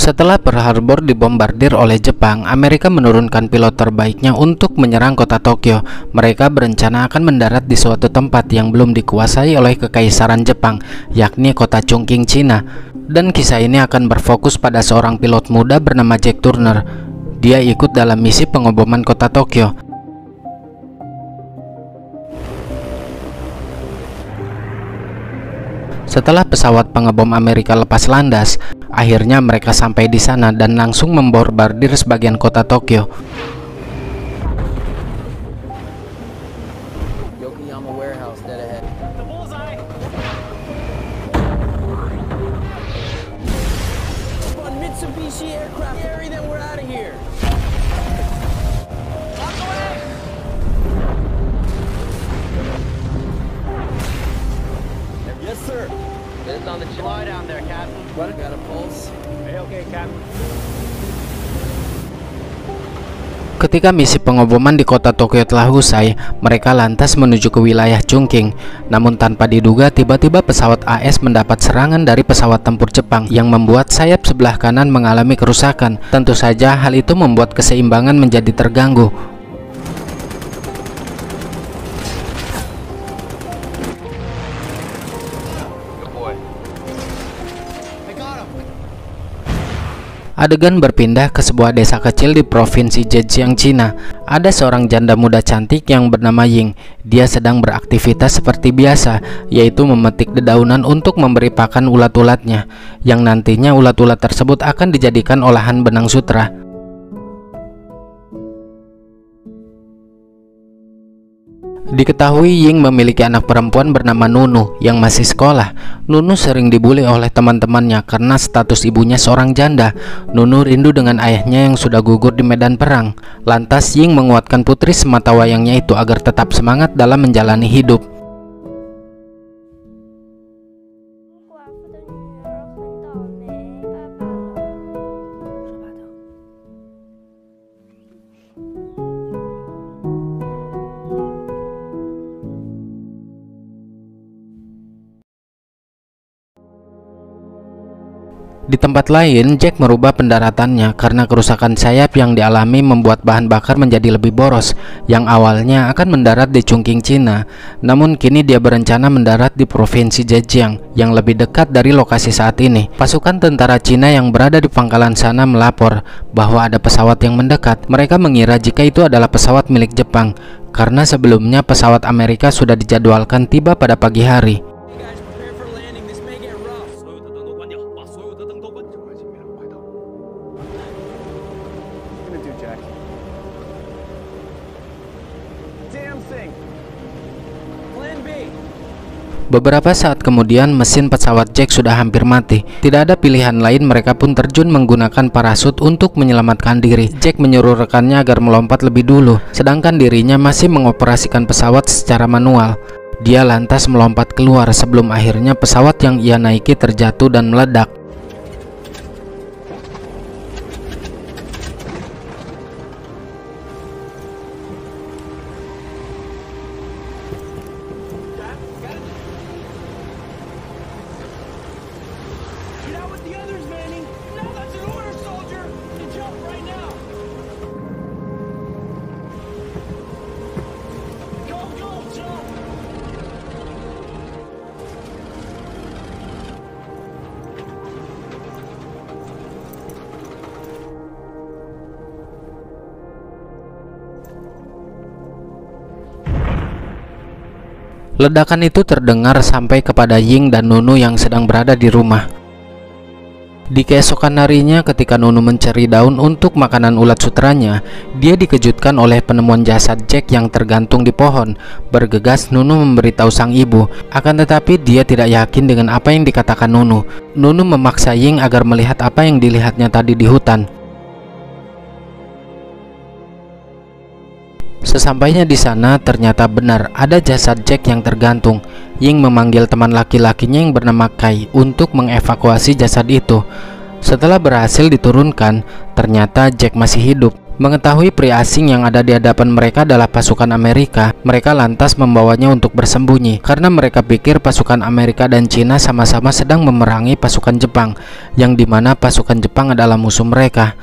Setelah Pearl Harbor dibombardir oleh Jepang, Amerika menurunkan pilot terbaiknya untuk menyerang kota Tokyo. Mereka berencana akan mendarat di suatu tempat yang belum dikuasai oleh Kekaisaran Jepang, yakni kota Chongqing, Cina. Dan kisah ini akan berfokus pada seorang pilot muda bernama Jack Turner. Dia ikut dalam misi pengeboman kota Tokyo. Setelah pesawat pengebom Amerika lepas landas, akhirnya mereka sampai di sana dan langsung membombardir sebagian kota Tokyo. Ketika misi pengeboman di kota Tokyo telah usai, mereka lantas menuju ke wilayah Chongqing. Namun tanpa diduga, tiba-tiba pesawat AS mendapat serangan dari pesawat tempur Jepang yang membuat sayap sebelah kanan mengalami kerusakan. Tentu saja hal itu membuat keseimbangan menjadi terganggu. Adegan berpindah ke sebuah desa kecil di provinsi Zhejiang, Cina. Ada seorang janda muda cantik yang bernama Ying. Dia sedang beraktivitas seperti biasa, yaitu memetik dedaunan untuk memberi pakan ulat-ulatnya, yang nantinya ulat-ulat tersebut akan dijadikan olahan benang sutra. Diketahui Ying memiliki anak perempuan bernama Nunu yang masih sekolah. Nunu sering dibully oleh teman-temannya karena status ibunya seorang janda. Nunu rindu dengan ayahnya yang sudah gugur di medan perang. Lantas Ying menguatkan putri sematawayangnya itu agar tetap semangat dalam menjalani hidup. Di tempat lain, Jack merubah pendaratannya karena kerusakan sayap yang dialami membuat bahan bakar menjadi lebih boros. Yang awalnya akan mendarat di Chongqing, Cina, namun kini dia berencana mendarat di provinsi Zhejiang yang lebih dekat dari lokasi saat ini. Pasukan tentara Cina yang berada di pangkalan sana melapor bahwa ada pesawat yang mendekat. Mereka mengira jika itu adalah pesawat milik Jepang karena sebelumnya pesawat Amerika sudah dijadwalkan tiba pada pagi hari. Beberapa saat kemudian, mesin pesawat Jack sudah hampir mati. Tidak ada pilihan lain, mereka pun terjun menggunakan parasut untuk menyelamatkan diri. Jack menyuruh rekannya agar melompat lebih dulu, sedangkan dirinya masih mengoperasikan pesawat secara manual. Dia lantas melompat keluar sebelum akhirnya pesawat yang ia naiki terjatuh dan meledak. Ledakan itu terdengar sampai kepada Ying dan Nunu yang sedang berada di rumah. Di keesokan harinya ketika Nunu mencari daun untuk makanan ulat sutranya, dia dikejutkan oleh penemuan jasad Jack yang tergantung di pohon. Bergegas Nunu memberitahu sang ibu, akan tetapi dia tidak yakin dengan apa yang dikatakan Nunu. Nunu memaksa Ying agar melihat apa yang dilihatnya tadi di hutan. Sesampainya di sana, ternyata benar ada jasad Jack yang tergantung. Ying memanggil teman laki-lakinya yang bernama Kai untuk mengevakuasi jasad itu. Setelah berhasil diturunkan, ternyata Jack masih hidup. Mengetahui pria asing yang ada di hadapan mereka adalah pasukan Amerika, mereka lantas membawanya untuk bersembunyi karena mereka pikir pasukan Amerika dan Cina sama-sama sedang memerangi pasukan Jepang, yang dimana pasukan Jepang adalah musuh mereka.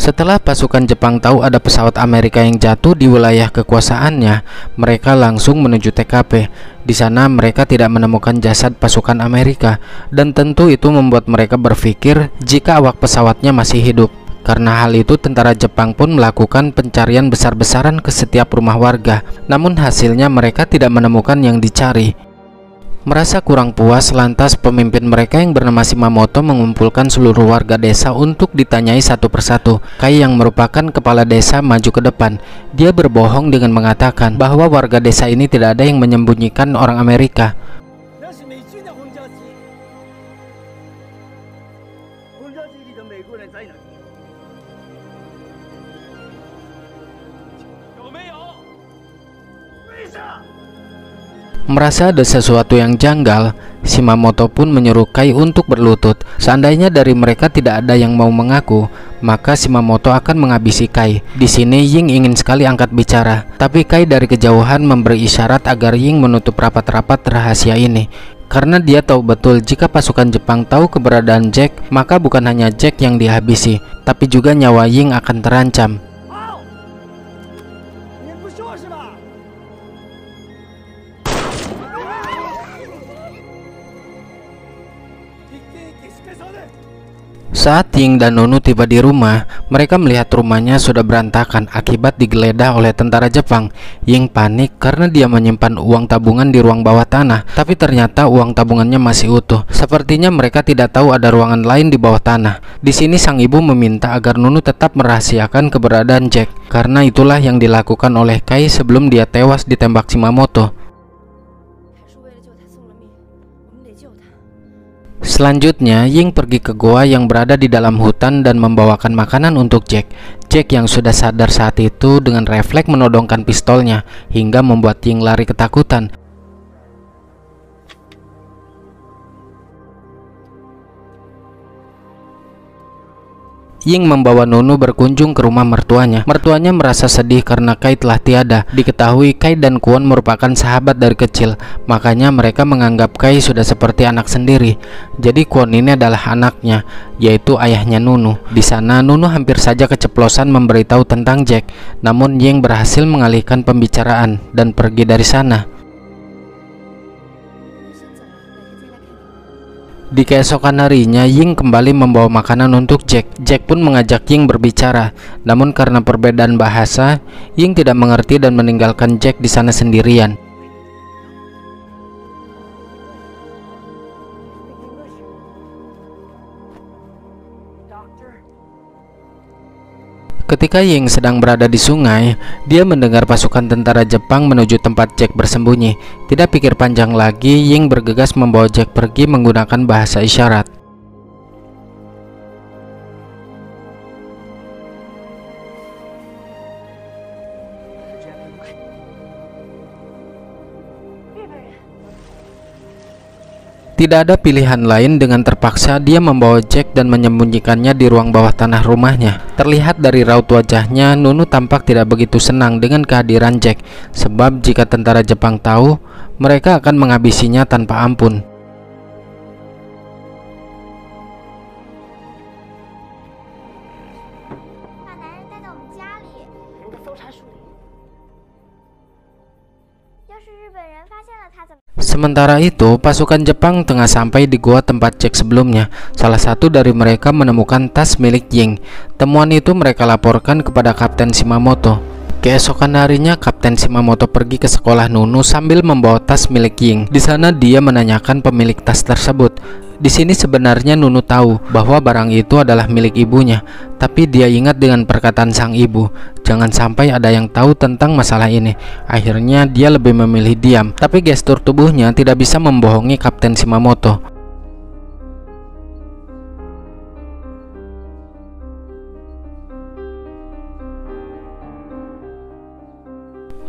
Setelah pasukan Jepang tahu ada pesawat Amerika yang jatuh di wilayah kekuasaannya, mereka langsung menuju TKP. Di sana mereka tidak menemukan jasad pasukan Amerika, dan tentu itu membuat mereka berpikir jika awak pesawatnya masih hidup. Karena hal itu, tentara Jepang pun melakukan pencarian besar-besaran ke setiap rumah warga. Namun hasilnya mereka tidak menemukan yang dicari. Merasa kurang puas, lantas pemimpin mereka yang bernama Shimamoto mengumpulkan seluruh warga desa untuk ditanyai satu persatu. Kai yang merupakan kepala desa maju ke depan. Dia berbohong dengan mengatakan bahwa warga desa ini tidak ada yang menyembunyikan orang Amerika. Merasa ada sesuatu yang janggal, Shimamoto pun menyuruh Kai untuk berlutut. Seandainya dari mereka tidak ada yang mau mengaku, maka Shimamoto akan menghabisi Kai. Di sini Ying ingin sekali angkat bicara, tapi Kai dari kejauhan memberi isyarat agar Ying menutup rapat-rapat rahasia ini. Karena dia tahu betul jika pasukan Jepang tahu keberadaan Jack, maka bukan hanya Jack yang dihabisi, tapi juga nyawa Ying akan terancam. Saat Ying dan Nunu tiba di rumah, mereka melihat rumahnya sudah berantakan akibat digeledah oleh tentara Jepang. Ying panik karena dia menyimpan uang tabungan di ruang bawah tanah, tapi ternyata uang tabungannya masih utuh. Sepertinya mereka tidak tahu ada ruangan lain di bawah tanah. Di sini sang ibu meminta agar Nunu tetap merahasiakan keberadaan Jack, karena itulah yang dilakukan oleh Kai sebelum dia tewas ditembak Shimamoto. Selanjutnya, Ying pergi ke goa yang berada di dalam hutan dan membawakan makanan untuk Jack. Jack yang sudah sadar saat itu dengan refleks menodongkan pistolnya hingga membuat Ying lari ketakutan. Ying membawa Nunu berkunjung ke rumah mertuanya. Mertuanya merasa sedih karena Kai telah tiada. Diketahui Kai dan Kwon merupakan sahabat dari kecil, makanya mereka menganggap Kai sudah seperti anak sendiri. Jadi Kwon ini adalah anaknya, yaitu ayahnya Nunu. Di sana Nunu hampir saja keceplosan memberitahu tentang Jack, namun Ying berhasil mengalihkan pembicaraan dan pergi dari sana. Di keesokan harinya, Ying kembali membawa makanan untuk Jack. Jack pun mengajak Ying berbicara, namun karena perbedaan bahasa, Ying tidak mengerti dan meninggalkan Jack di sana sendirian. Ketika Ying sedang berada di sungai, dia mendengar pasukan tentara Jepang menuju tempat Jack bersembunyi. Tidak pikir panjang lagi, Ying bergegas membawa Jack pergi menggunakan bahasa isyarat. Tidak ada pilihan lain, dengan terpaksa dia membawa Jack dan menyembunyikannya di ruang bawah tanah rumahnya. Terlihat dari raut wajahnya, Nunu tampak tidak begitu senang dengan kehadiran Jack, sebab jika tentara Jepang tahu, mereka akan menghabisinya tanpa ampun. Sementara itu, pasukan Jepang tengah sampai di gua tempat Jack sebelumnya. Salah satu dari mereka menemukan tas milik Ying. Temuan itu mereka laporkan kepada Kapten Shimamoto. Keesokan harinya, Kapten Shimamoto pergi ke sekolah Nunu sambil membawa tas milik Ying. Di sana dia menanyakan pemilik tas tersebut. Di sini sebenarnya Nunu tahu bahwa barang itu adalah milik ibunya, tapi dia ingat dengan perkataan sang ibu, jangan sampai ada yang tahu tentang masalah ini. Akhirnya dia lebih memilih diam, tapi gestur tubuhnya tidak bisa membohongi Kapten Shimamoto.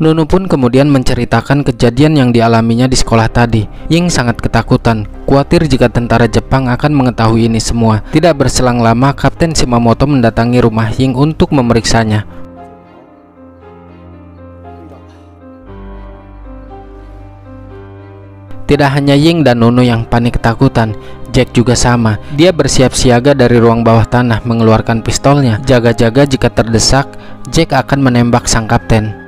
Nunu pun kemudian menceritakan kejadian yang dialaminya di sekolah tadi. Ying sangat ketakutan, khawatir jika tentara Jepang akan mengetahui ini semua. Tidak berselang lama, Kapten Shimamoto mendatangi rumah Ying untuk memeriksanya. Tidak hanya Ying dan Nunu yang panik ketakutan, Jack juga sama. Dia bersiap siaga dari ruang bawah tanah, mengeluarkan pistolnya. Jaga-jaga jika terdesak, Jack akan menembak sang kapten.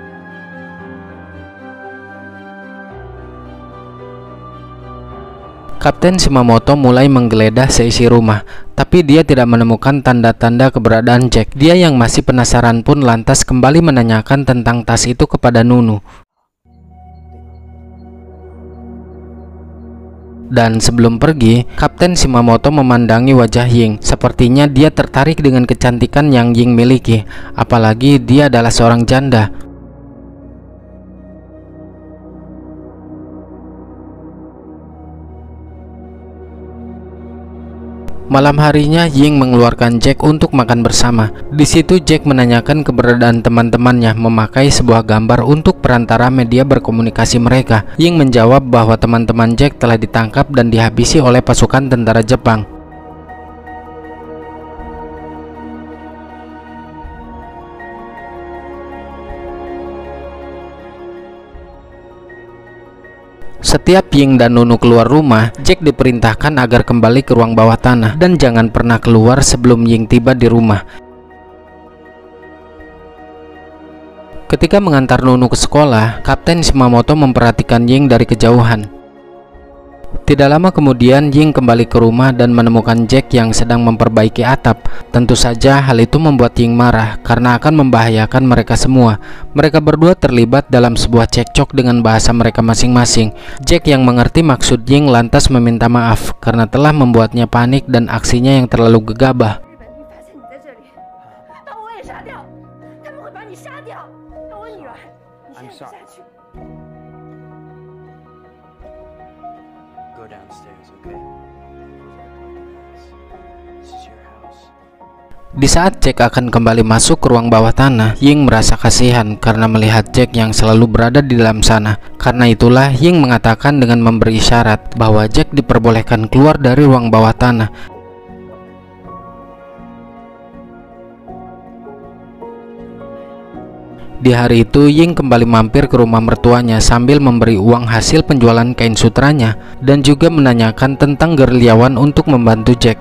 Kapten Shimamoto mulai menggeledah seisi rumah, tapi dia tidak menemukan tanda-tanda keberadaan Jack. Dia yang masih penasaran pun lantas kembali menanyakan tentang tas itu kepada Nunu. Dan sebelum pergi, Kapten Shimamoto memandangi wajah Ying. Sepertinya dia tertarik dengan kecantikan yang Ying miliki, apalagi dia adalah seorang janda. Malam harinya, Ying mengeluarkan Jack untuk makan bersama. Di situ Jack menanyakan keberadaan teman-temannya memakai sebuah gambar untuk perantara media berkomunikasi mereka. Ying menjawab bahwa teman-teman Jack telah ditangkap dan dihabisi oleh pasukan tentara Jepang. Setiap Ying dan Nunu keluar rumah, Jack diperintahkan agar kembali ke ruang bawah tanah dan jangan pernah keluar sebelum Ying tiba di rumah. Ketika mengantar Nunu ke sekolah, Kapten Shimamoto memperhatikan Ying dari kejauhan. Tidak lama kemudian, Ying kembali ke rumah dan menemukan Jack yang sedang memperbaiki atap. Tentu saja hal itu membuat Ying marah karena akan membahayakan mereka semua. Mereka berdua terlibat dalam sebuah cekcok dengan bahasa mereka masing-masing. Jack yang mengerti maksud Ying lantas meminta maaf karena telah membuatnya panik dan aksinya yang terlalu gegabah. Di saat Jack akan kembali masuk ke ruang bawah tanah, Ying merasa kasihan karena melihat Jack yang selalu berada di dalam sana. Karena itulah Ying mengatakan dengan memberi isyarat bahwa Jack diperbolehkan keluar dari ruang bawah tanah. Di hari itu, Ying kembali mampir ke rumah mertuanya sambil memberi uang hasil penjualan kain sutranya dan juga menanyakan tentang gerilyawan untuk membantu Jack.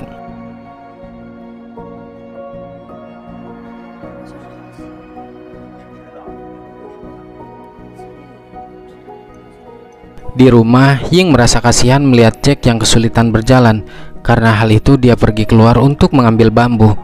Di rumah, Ying merasa kasihan melihat Jack yang kesulitan berjalan. Karena hal itu, dia pergi keluar untuk mengambil bambu.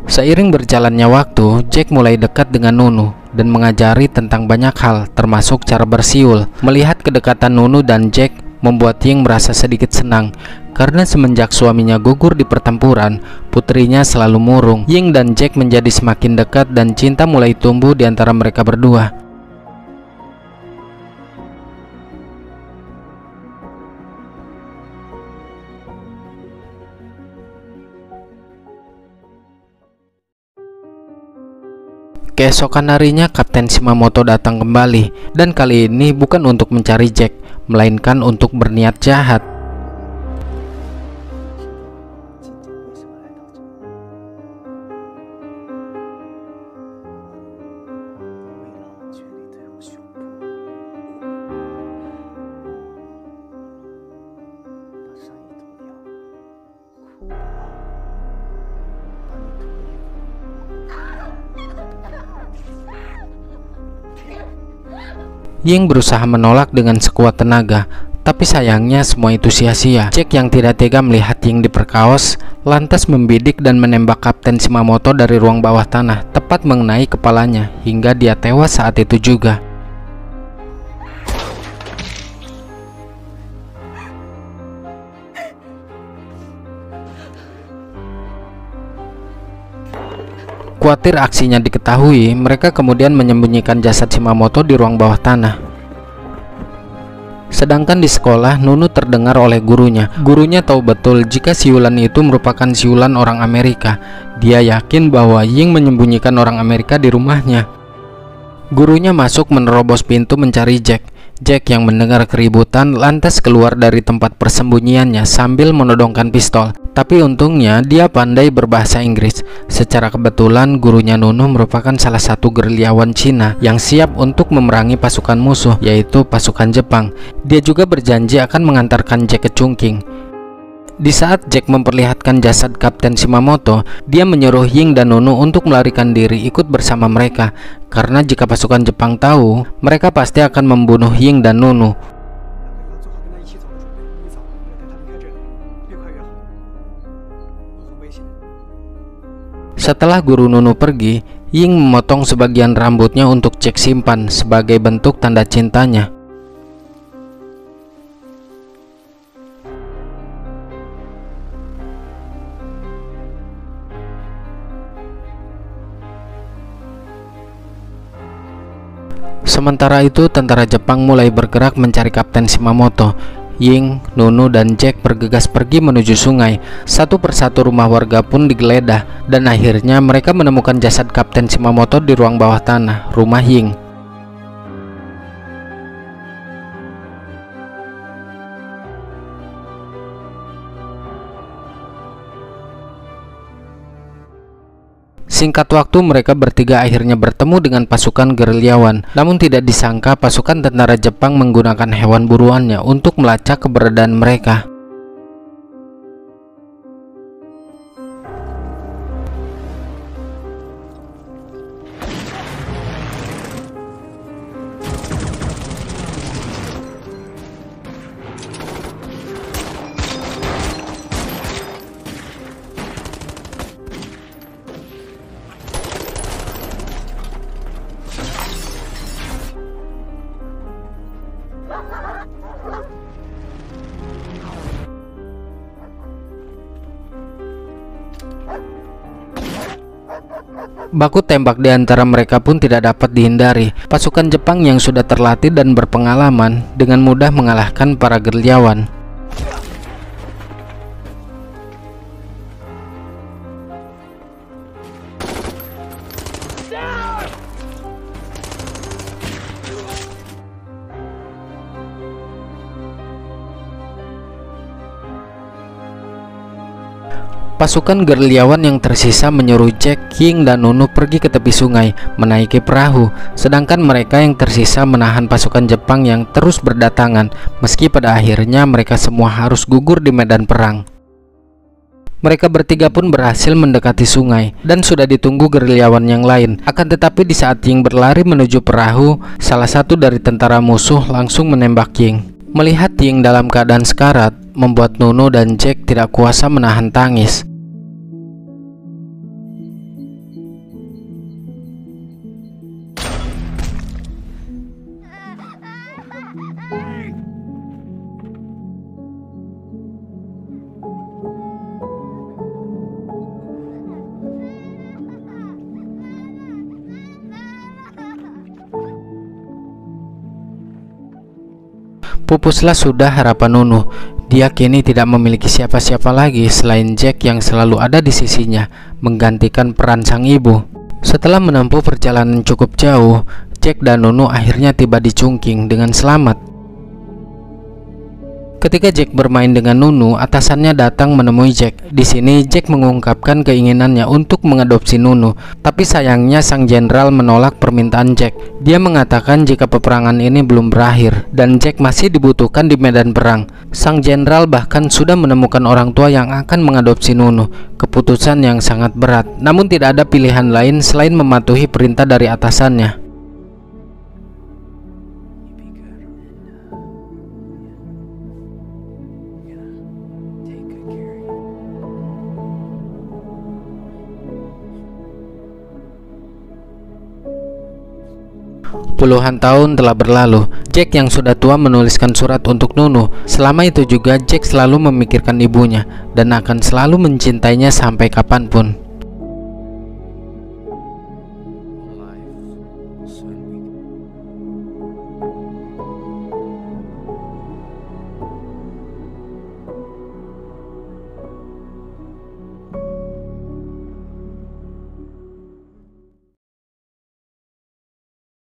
Seiring berjalannya waktu, Jack mulai dekat dengan Nunu dan mengajari tentang banyak hal, termasuk cara bersiul. Melihat kedekatan Nunu dan Jack membuat Ying merasa sedikit senang. Karena semenjak suaminya gugur di pertempuran, putrinya selalu murung. Ying dan Jack menjadi semakin dekat dan cinta mulai tumbuh di antara mereka berdua. Keesokan harinya, Kapten Shimamoto datang kembali, dan kali ini bukan untuk mencari Jack, melainkan untuk berniat jahat. Ying berusaha menolak dengan sekuat tenaga, tapi sayangnya semua itu sia-sia. Jack yang tidak tega melihat Ying diperkaos, lantas membidik dan menembak Kapten Shimamoto dari ruang bawah tanah, tepat mengenai kepalanya, hingga dia tewas saat itu juga. Khawatir aksinya diketahui, mereka kemudian menyembunyikan jasad Shimamoto di ruang bawah tanah. Sedangkan di sekolah, Nunu terdengar oleh gurunya. Gurunya tahu betul jika siulan itu merupakan siulan orang Amerika. Dia yakin bahwa Ying menyembunyikan orang Amerika di rumahnya. Gurunya masuk menerobos pintu mencari Jack. Jack yang mendengar keributan lantas keluar dari tempat persembunyiannya sambil menodongkan pistol. Tapi untungnya dia pandai berbahasa Inggris. Secara kebetulan gurunya Nunu merupakan salah satu gerilyawan Cina yang siap untuk memerangi pasukan musuh, yaitu pasukan Jepang. Dia juga berjanji akan mengantarkan Jack ke Chungking. Di saat Jack memperlihatkan jasad Kapten Shimamoto, dia menyuruh Ying dan Nunu untuk melarikan diri ikut bersama mereka. Karena jika pasukan Jepang tahu, mereka pasti akan membunuh Ying dan Nunu. Setelah guru Nunu pergi, Ying memotong sebagian rambutnya untuk Jack simpan sebagai bentuk tanda cintanya. Sementara itu, tentara Jepang mulai bergerak mencari Kapten Shimamoto. Ying, Nunu, dan Jack bergegas pergi menuju sungai. Satu persatu rumah warga pun digeledah, dan akhirnya mereka menemukan jasad Kapten Shimamoto di ruang bawah tanah, rumah Ying. Singkat waktu mereka bertiga akhirnya bertemu dengan pasukan gerilyawan. Namun tidak disangka pasukan tentara Jepang menggunakan hewan buruannya untuk melacak keberadaan mereka. Baku tembak di antara mereka pun tidak dapat dihindari. Pasukan Jepang yang sudah terlatih dan berpengalaman dengan mudah mengalahkan para gerilyawan. Pasukan gerilyawan yang tersisa menyuruh Jack, Ying, dan Nunu pergi ke tepi sungai menaiki perahu, sedangkan mereka yang tersisa menahan pasukan Jepang yang terus berdatangan, meski pada akhirnya mereka semua harus gugur di medan perang. Mereka bertiga pun berhasil mendekati sungai dan sudah ditunggu gerilyawan yang lain. Akan tetapi di saat Ying berlari menuju perahu, salah satu dari tentara musuh langsung menembak Ying. Melihat Ying dalam keadaan sekarat, membuat Nunu dan Jack tidak kuasa menahan tangis. Pupuslah sudah harapan Nunu. Dia kini tidak memiliki siapa-siapa lagi selain Jack yang selalu ada di sisinya, menggantikan peran sang ibu. Setelah menempuh perjalanan cukup jauh, Jack dan Nunu akhirnya tiba di Chungking dengan selamat. Ketika Jack bermain dengan Nunu, atasannya datang menemui Jack. Di sini Jack mengungkapkan keinginannya untuk mengadopsi Nunu, tapi sayangnya sang jenderal menolak permintaan Jack. Dia mengatakan jika peperangan ini belum berakhir dan Jack masih dibutuhkan di medan perang. Sang jenderal bahkan sudah menemukan orang tua yang akan mengadopsi Nunu. Keputusan yang sangat berat, namun tidak ada pilihan lain selain mematuhi perintah dari atasannya. Puluhan tahun telah berlalu. Jack yang sudah tua menuliskan surat untuk Nunu. Selama itu juga Jack selalu memikirkan ibunya dan akan selalu mencintainya sampai kapanpun.